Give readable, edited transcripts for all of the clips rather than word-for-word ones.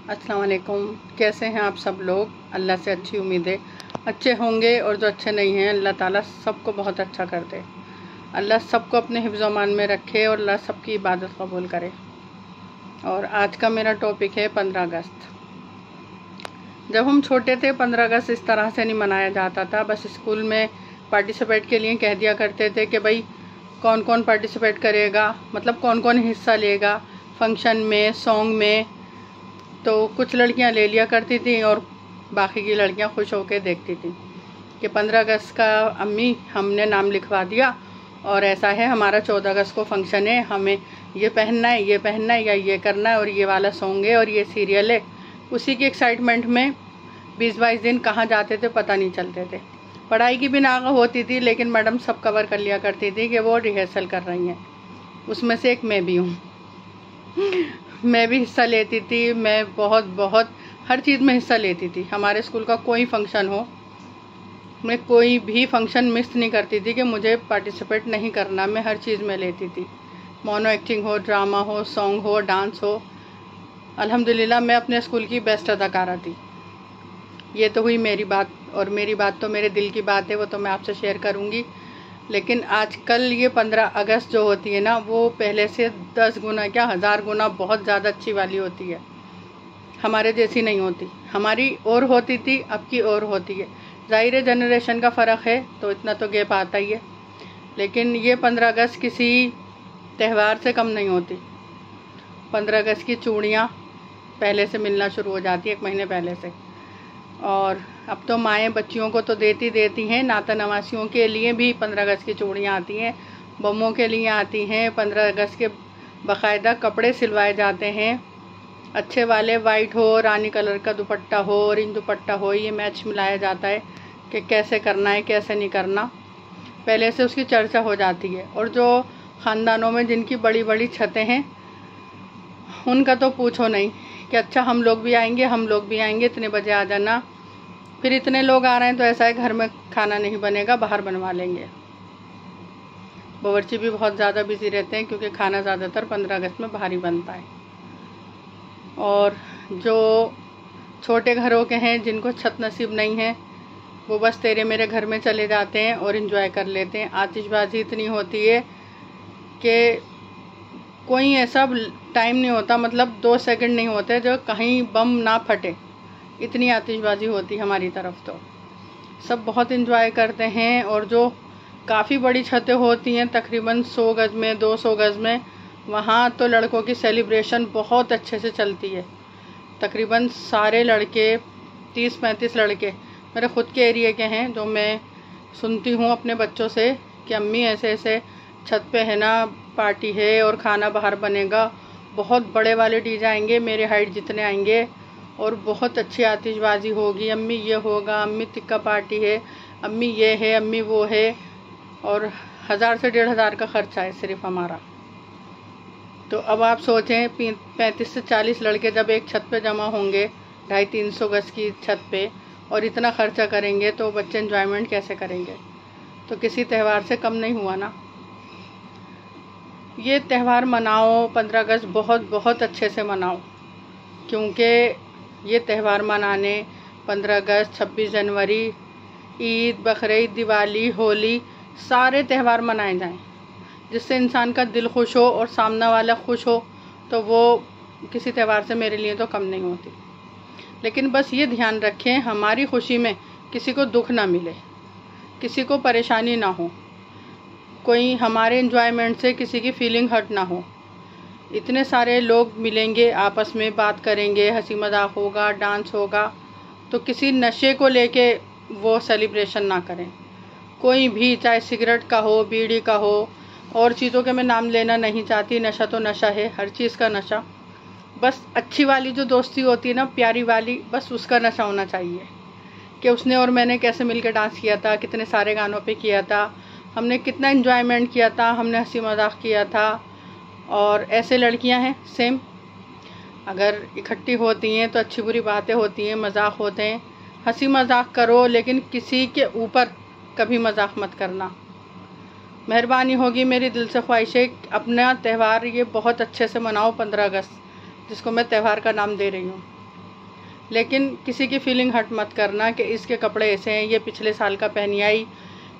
अस्सलाम वालेकुम। कैसे हैं आप सब लोग? अल्लाह से अच्छी उम्मीद है अच्छे होंगे, और जो अच्छे नहीं हैं अल्लाह ताला सबको बहुत अच्छा कर दे। अल्लाह सबको अपने हिफ्ज़ मान में रखे और अल्लाह सबकी इबादत कबूल करे। और आज का मेरा टॉपिक है 15 अगस्त। जब हम छोटे थे 15 अगस्त इस तरह से नहीं मनाया जाता था। बस स्कूल में पार्टिसिपेट के लिए कह दिया करते थे कि भाई कौन कौन पार्टिसिपेट करेगा, मतलब कौन कौन हिस्सा लेगा फंक्शन में, सॉन्ग में। तो कुछ लड़कियां ले लिया करती थी और बाकी की लड़कियां खुश होकर देखती थी कि 15 अगस्त का अम्मी हमने नाम लिखवा दिया और ऐसा है हमारा 14 अगस्त को फंक्शन है, हमें ये पहनना है, ये पहनना है, या ये करना है, और ये वाला सॉन्ग है और ये सीरियल है। उसी की एक्साइटमेंट में 20-22 दिन कहाँ जाते थे पता नहीं चलते थे। पढ़ाई की भी नागा होती थी, लेकिन मैडम सब कवर कर लिया करती थी कि वो रिहर्सल कर रही हैं। उसमें से एक मैं भी हूँ। मैं भी हिस्सा लेती थी। मैं बहुत हर चीज़ में हिस्सा लेती थी। हमारे स्कूल का कोई फंक्शन हो, मैं कोई भी फंक्शन मिस नहीं करती थी कि मुझे पार्टिसिपेट नहीं करना। मैं हर चीज़ में लेती थी, मोनो एक्टिंग हो, ड्रामा हो, सॉन्ग हो, डांस हो। अल्हम्दुलिल्लाह मैं अपने स्कूल की बेस्ट अदाकारा थी। ये तो हुई मेरी बात, और मेरी बात तो मेरे दिल की बात है, वो तो मैं आपसे शेयर करूँगी। लेकिन आजकल ये 15 अगस्त जो होती है ना, वो पहले से 10 गुना क्या 1000 गुना बहुत ज़्यादा अच्छी वाली होती है। हमारे जैसी नहीं होती। हमारी और होती थी, अब की और होती है। ज़ाहिर है जनरेशन का फ़र्क है तो इतना तो गैप आता ही है। लेकिन ये 15 अगस्त किसी त्यौहार से कम नहीं होती। 15 अगस्त की चूड़ियाँ पहले से मिलना शुरू हो जाती है, 1 महीने पहले से। और अब तो माएँ बच्चियों को तो देती हैं। नाता नवासियों के लिए भी 15 अगस्त की चूड़ियाँ आती हैं, बम्मों के लिए आती हैं। 15 अगस्त के बाकायदा कपड़े सिलवाए जाते हैं, अच्छे वाले, वाइट हो, रानी कलर का दुपट्टा हो, ऑरेंज दुपट्टा हो। ये मैच मिलाया जाता है कि कैसे करना है, कैसे नहीं करना। पहले से उसकी चर्चा हो जाती है। और जो ख़ानदानों में जिनकी बड़ी बड़ी छतें हैं, उनका तो पूछो नहीं कि अच्छा हम लोग भी आएंगे, हम लोग भी आएंगे, इतने बजे आ जाना। फिर इतने लोग आ रहे हैं तो ऐसा है घर में खाना नहीं बनेगा, बाहर बनवा लेंगे। बावर्ची भी बहुत ज़्यादा बिजी रहते हैं क्योंकि खाना ज़्यादातर 15 अगस्त में बाहर ही बनता है। और जो छोटे घरों के हैं, जिनको छत नसीब नहीं है, वो बस तेरे मेरे घर में चले जाते हैं और इन्जॉय कर लेते हैं। आतिशबाजी इतनी होती है कि कोई ऐसा टाइम नहीं होता, मतलब 2 सेकंड नहीं होते जो कहीं बम ना फटे। इतनी आतिशबाजी होती हमारी तरफ। तो सब बहुत इन्जॉय करते हैं। और जो काफ़ी बड़ी छतें होती हैं, तकरीबन 100 गज़ में, 200 गज़ में, वहाँ तो लड़कों की सेलिब्रेशन बहुत अच्छे से चलती है। तकरीबन सारे लड़के, 30-35 लड़के मेरे ख़ुद के एरिया के हैं, जो मैं सुनती हूँ अपने बच्चों से कि अम्मी ऐसे ऐसे छत पे है ना पार्टी है और खाना बाहर बनेगा, बहुत बड़े वाले डीजे आएंगे, मेरे हाइट जितने आएंगे, और बहुत अच्छी आतिशबाजी होगी। अम्मी ये होगा, अम्मी टिक्का पार्टी है, अम्मी ये है, अम्मी वो है। और 1000 से 1500 का ख़र्चा है सिर्फ हमारा। तो अब आप सोचें 35 से 40 लड़के जब एक छत पे जमा होंगे, 250-300 गज की छत पे, और इतना खर्चा करेंगे तो बच्चे एंजॉयमेंट कैसे करेंगे? तो किसी त्यौहार से कम नहीं हुआ ना। ये त्यौहार मनाओ, 15 अगस्त बहुत अच्छे से मनाओ, क्योंकि ये त्यौहार मनाने 15 अगस्त, 26 जनवरी, ईद, बकरीद, दिवाली, होली, सारे त्यौहार मनाए जाएं जिससे इंसान का दिल खुश हो और सामने वाला खुश हो, तो वो किसी त्यौहार से मेरे लिए तो कम नहीं होती। लेकिन बस ये ध्यान रखें, हमारी खुशी में किसी को दुख ना मिले, किसी को परेशानी ना हो, कोई हमारे एंजॉयमेंट से किसी की फीलिंग हर्ट ना हो। इतने सारे लोग मिलेंगे, आपस में बात करेंगे, हंसी मजाक होगा, डांस होगा, तो किसी नशे को लेके वो सेलिब्रेशन ना करें। कोई भी, चाहे सिगरेट का हो, बीड़ी का हो, और चीज़ों के मैं नाम लेना नहीं चाहती। नशा तो नशा है, हर चीज़ का नशा। बस अच्छी वाली जो दोस्ती होती है ना, प्यारी वाली, बस उसका नशा होना चाहिए कि उसने और मैंने कैसे मिलकर डांस किया था, कितने सारे गानों पे किया था, हमने कितना एंजॉयमेंट किया था, हमने हंसी मजाक किया था। और ऐसे लड़कियां हैं सेम, अगर इकट्ठी होती हैं तो अच्छी बुरी बातें होती हैं, मजाक होते हैं, हंसी मजाक करो, लेकिन किसी के ऊपर कभी मजाक मत करना। मेहरबानी होगी, मेरी दिल से ख्वाहिश है अपना त्यौहार ये बहुत अच्छे से मनाओ 15 अगस्त, जिसको मैं त्यौहार का नाम दे रही हूँ। लेकिन किसी की फीलिंग हर्ट मत करना कि इसके कपड़े ऐसे हैं, ये पिछले साल का पहनी आई,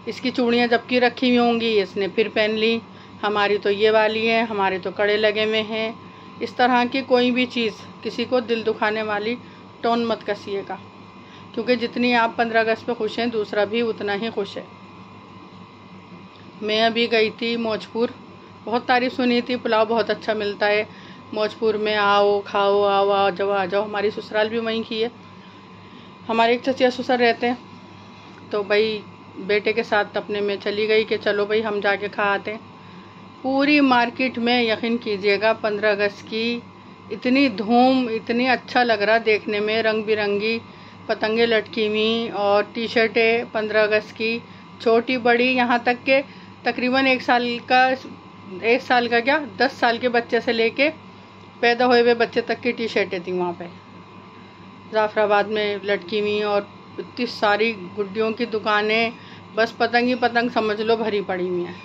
इसकी चूड़ियाँ जबकि रखी हुई होंगी इसने फिर पहन ली, हमारी तो ये वाली है, हमारे तो कड़े लगे हुए हैं। इस तरह की कोई भी चीज़ किसी को दिल दुखाने वाली टोन मत कसिएगा, क्योंकि जितनी आप 15 अगस्त पे खुश हैं दूसरा भी उतना ही खुश है। मैं अभी गई थी मौजपुर, बहुत तारीफ़ सुनी थी, पुलाव बहुत अच्छा मिलता है मौजपुर में, आओ खाओ, आओ आ जाओ आ जाओ। हमारी ससुराल भी वहीं की है, हमारे एक चचिया ससुर रहते हैं, तो भाई बेटे के साथ अपने में चली गई कि चलो भाई हम जाके खा आते हैं। पूरी मार्केट में यकीन कीजिएगा 15 अगस्त की इतनी धूम, इतनी अच्छा लग रहा देखने में, रंग बिरंगी पतंगे लटकी हुई और टी शर्टें 15 अगस्त की छोटी बड़ी, यहाँ तक के तकरीबन 1 साल का क्या 10 साल के बच्चे से लेके पैदा हुए हुए बच्चे तक की टी शर्टें थी वहाँ पे जाफराबाद में लटकी हुई। और इतनी सारी गुड्डियों की दुकानें, बस पतंग ही पतंग समझ लो भरी पड़ी हुई हैं।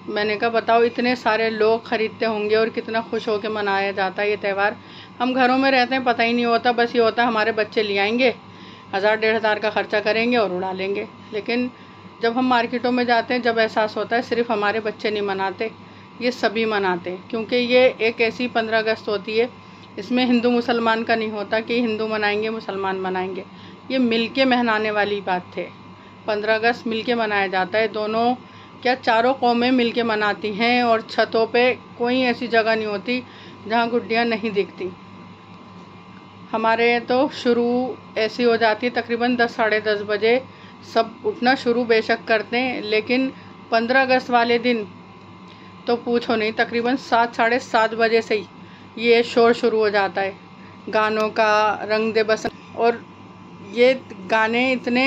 मैंने कहा बताओ इतने सारे लोग ख़रीदते होंगे और कितना खुश होकर मनाया जाता है ये त्यौहार। हम घरों में रहते हैं पता ही नहीं होता, बस ये होता है हमारे बच्चे ले आएंगे, 1000-1500 का खर्चा करेंगे और उड़ा लेंगे। लेकिन जब हम मार्केटों में जाते हैं जब एहसास होता है सिर्फ हमारे बच्चे नहीं मनाते, ये सभी मनाते हैं, क्योंकि ये एक ऐसी 15 अगस्त होती है, इसमें हिंदू मुसलमान का नहीं होता कि हिंदू मनाएंगे मुसलमान मनाएंगे, ये मिलके मनाने वाली बात है। 15 अगस्त मिलके मनाया जाता है, दोनों क्या चारों कौमें मिलके मनाती हैं। और छतों पे कोई ऐसी जगह नहीं होती जहाँ गुड्डियाँ नहीं दिखती। हमारे तो शुरू ऐसी हो जाती है तकरीबन 10-10:30 बजे सब उठना शुरू बेशक करते हैं, लेकिन 15 अगस्त वाले दिन तो पूछो नहीं, तकरीबन 7-7:30 बजे से ही ये शोर शुरू हो जाता है गानों का, रंग दे बसंत। और ये गाने इतने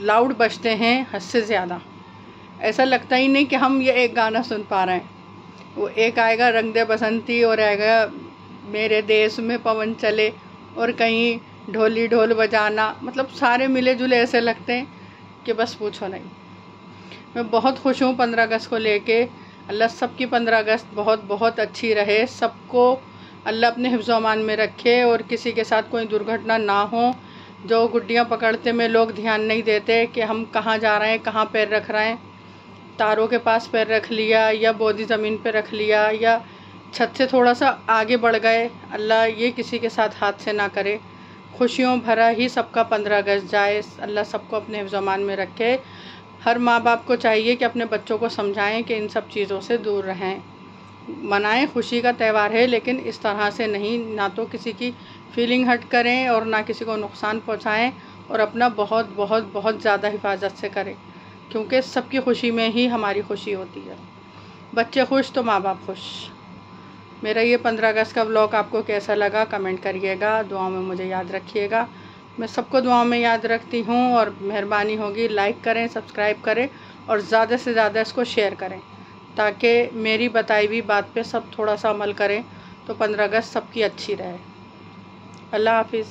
लाउड बजते हैं हद से ज़्यादा, ऐसा लगता ही नहीं कि हम ये एक गाना सुन पा रहे हैं। वो एक आएगा रंग दे बसंती और आएगा मेरे देश में पवन चले, और कहीं ढोली ढोल बजाना, मतलब सारे मिले जुले ऐसे लगते हैं कि बस पूछो नहीं। मैं बहुत खुश हूँ 15 अगस्त को लेके। अल्लाह सबकी 15 अगस्त बहुत बहुत अच्छी रहे, सबको अल्लाह अपने हिफ्ज़ अमान में रखे और किसी के साथ कोई दुर्घटना ना हो। जो गुड्डियाँ पकड़ते में लोग ध्यान नहीं देते कि हम कहाँ जा रहे हैं, कहाँ पैर रख रहे हैं, तारों के पास पैर रख लिया या बोदी ज़मीन पे रख लिया या छत से थोड़ा सा आगे बढ़ गए, अल्लाह ये किसी के साथ हाथ से ना करे। खुशियों भरा ही सबका 15 अगस्त जाए, अल्लाह सबको अपने हिफ्ज़ अमान में रखे। हर माँ बाप को चाहिए कि अपने बच्चों को समझाएं कि इन सब चीज़ों से दूर रहें। मनाएं, खुशी का त्यौहार है, लेकिन इस तरह से नहीं, ना तो किसी की फीलिंग हर्ट करें और ना किसी को नुकसान पहुँचाएँ, और अपना बहुत बहुत बहुत ज़्यादा हिफाजत से करें, क्योंकि सबकी खुशी में ही हमारी खुशी होती है। बच्चे खुश तो माँ बाप खुश। मेरा ये 15 अगस्त का व्लॉग आपको कैसा लगा कमेंट करिएगा, दुआओं में मुझे याद रखिएगा। मैं सबको दुआओं में याद रखती हूँ, और मेहरबानी होगी लाइक करें, सब्सक्राइब करें और ज़्यादा से ज़्यादा इसको शेयर करें, ताकि मेरी बताई हुई बात पे सब थोड़ा सा अमल करें, तो 15 अगस्त सबकी अच्छी रहे। अल्लाह हाफिज़।